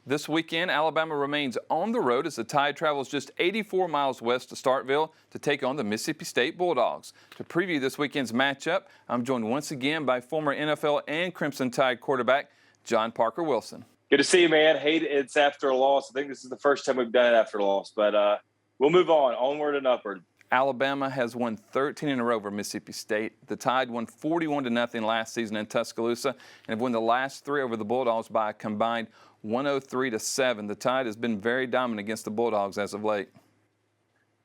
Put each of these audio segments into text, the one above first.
This weekend, Alabama remains on the road as the Tide travels just 84 miles west to Starkville to take on the Mississippi State Bulldogs. To preview this weekend's matchup, I'm joined once again by former NFL and Crimson Tide quarterback John Parker Wilson. Good to see you, man. Hey, it's after a loss. I think this is the first time we've done it after a loss, but we'll move on, onward and upward. Alabama has won 13 in a row over Mississippi State. The Tide won 41-0 last season in Tuscaloosa and have won the last three over the Bulldogs by a combined 103-7. The Tide has been very dominant against the Bulldogs as of late.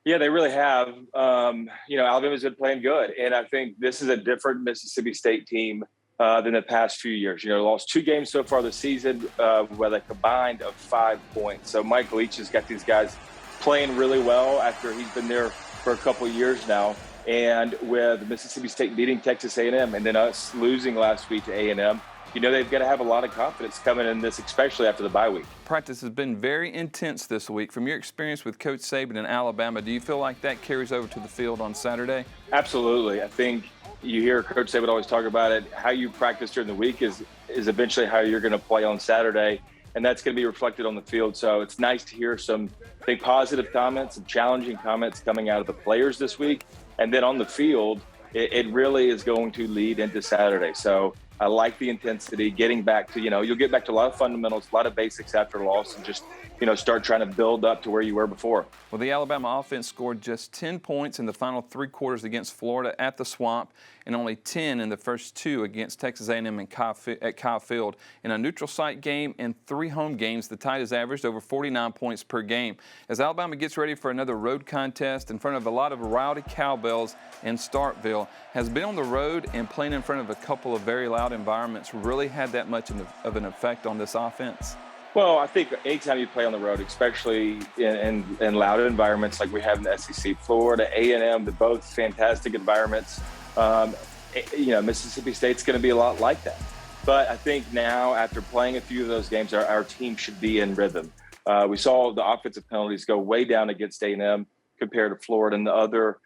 Yeah, they really have. Alabama's been playing good, and I think this is a different Mississippi State team than the past few years. Lost 2 games so far this season with a combined of 5 points. So Mike Leach has got these guys playing really well after he's been there for a couple of years now. And with Mississippi State beating Texas A&M and then us losing last week to A&M, they've got to have a lot of confidence coming in this, especially after the bye week. Practice has been very intense this week. From your experience with Coach Saban in Alabama, do you feel like that carries over to the field on Saturday? Absolutely. I think you hear Coach Saban always talk about it. How you practice during the week is eventually how you're going to play on Saturday, and that's going to be reflected on the field. So it's nice to hear some, I think, positive comments and challenging comments coming out of the players this week. And then on the field, it really is going to lead into Saturday. So I like the intensity, getting back to, you'll get back to a lot of fundamentals, a lot of basics after a loss, and just, start trying to build up to where you were before. Well, the Alabama offense scored just 10 points in the final 3 quarters against Florida at the Swamp and only 10 in the first 2 against Texas A&M at Kyle Field. In a neutral site game and 3 home games, the Tide has averaged over 49 points per game. As Alabama gets ready for another road contest in front of a lot of rowdy cowbells in Starkville, has been on the road and playing in front of a couple of very loud environments really had that much of an effect on this offense? Well, I think anytime you play on the road, especially in loud environments like we have in the SEC, Florida, A&M, they're both fantastic environments. Mississippi State's going to be a lot like that. But I think now, after playing a few of those games, our team should be in rhythm. We saw the offensive penalties go way down against A&M compared to Florida and the other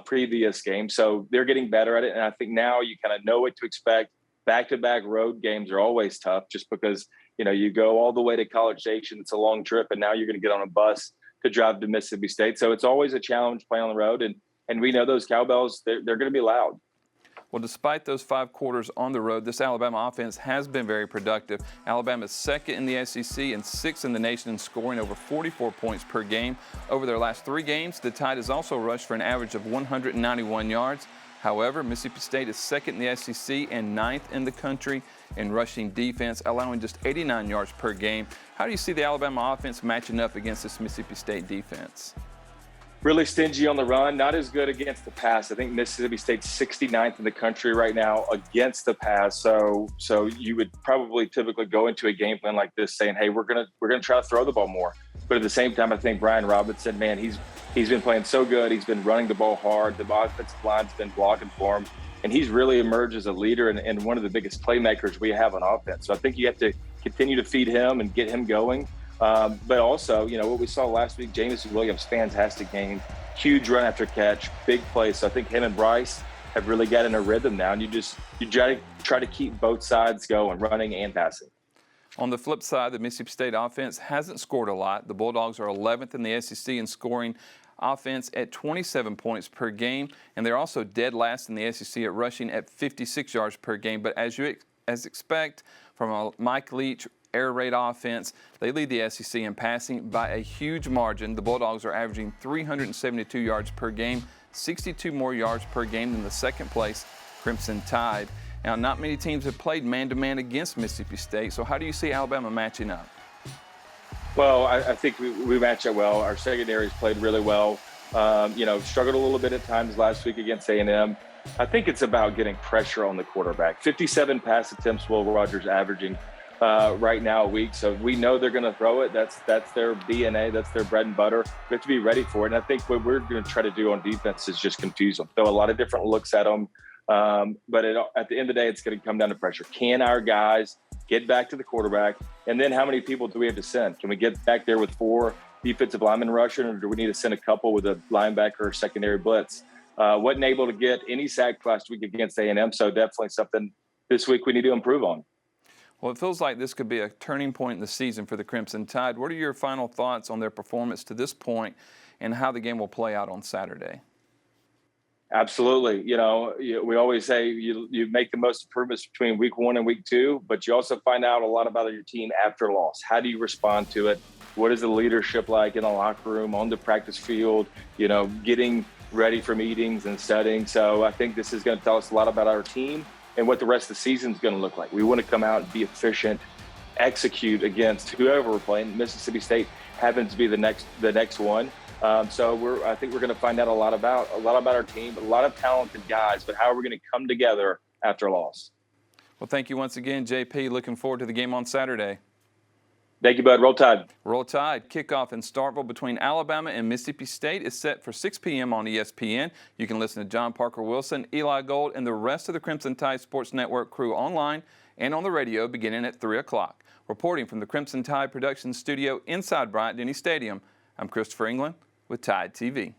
previous games. So they're getting better at it. And I think now you kind of know what to expect. Back-to-back road games are always tough just because, you go all the way to College Station. It's a long trip, and now you're going to get on a bus to drive to Mississippi State. So it's always a challenge playing on the road, and we know those cowbells, they're going to be loud. Well, despite those 5 quarters on the road, this Alabama offense has been very productive. Alabama's second in the SEC and 6th in the nation in scoring over 44 points per game. Over their last 3 games, the Tide has also rushed for an average of 191 yards. However, Mississippi State is second in the SEC and 9th in the country in rushing defense, allowing just 89 yards per game. How do you see the Alabama offense matching up against this Mississippi State defense? Really stingy on the run, not as good against the pass. I think Mississippi State's 69th in the country right now against the pass. So you would probably typically go into a game plan like this saying, hey, we're gonna try to throw the ball more. But at the same time, I think Brian Robinson, man, he's been playing so good. He's been running the ball hard. The offensive line's been blocking for him. And he's really emerged as a leader and one of the biggest playmakers we have on offense. So I think you have to continue to feed him and get him going. But also, what we saw last week, Jamison Williams, fantastic game, huge run after catch, big play. So I think him and Bryce have really got in a rhythm now. And you try to keep both sides going, running and passing. On the flip side, the Mississippi State offense hasn't scored a lot. The Bulldogs are 11th in the SEC in scoring offense at 27 points per game, and they're also dead last in the SEC at rushing at 56 yards per game. But as expect from a Mike Leach air raid offense, they lead the SEC in passing by a huge margin. The Bulldogs are averaging 372 yards per game, 62 more yards per game than the second place Crimson Tide. Now, not many teams have played man-to-man against Mississippi State, so how do you see Alabama matching up? Well, I think we match up well. Our secondary's played really well. Struggled a little bit at times last week against A&M. I think it's about getting pressure on the quarterback. 57 pass attempts Will Rogers averaging right now a week. So we know they're going to throw it. That's their DNA. That's their bread and butter. We have to be ready for it. And I think what we're going to try to do on defense is just confuse them. Throw a lot of different looks at them. But at the end of the day, it's going to come down to pressure. Can our guys get back to the quarterback? And then how many people do we have to send? Can we get back there with 4 defensive linemen rushing, or do we need to send a couple with a linebacker or secondary blitz? Wasn't able to get any sacks last week against A&M, so definitely something this week we need to improve on. Well, it feels like this could be a turning point in the season for the Crimson Tide. What are your final thoughts on their performance to this point and how the game will play out on Saturday? Absolutely. We always say you make the most improvements between week 1 and week 2, but you also find out a lot about your team after loss. How do you respond to it? What is the leadership like in the locker room, on the practice field, getting ready for meetings and studying. So I think this is going to tell us a lot about our team and what the rest of the season is going to look like. We want to come out and be efficient, execute against whoever we're playing. Mississippi State happens to be the next one. So I think we're going to find out a lot about our team, a lot of talented guys, but how are we going to come together after a loss? Well, thank you once again, JP. Looking forward to the game on Saturday. Thank you, bud. Roll Tide. Roll Tide. Kickoff in Starkville between Alabama and Mississippi State is set for 6 p.m. on ESPN. You can listen to John Parker Wilson, Eli Gold, and the rest of the Crimson Tide Sports Network crew online and on the radio beginning at 3 o'clock. Reporting from the Crimson Tide Production Studio inside Bryant-Denny Stadium, I'm Christopher England with Tide TV.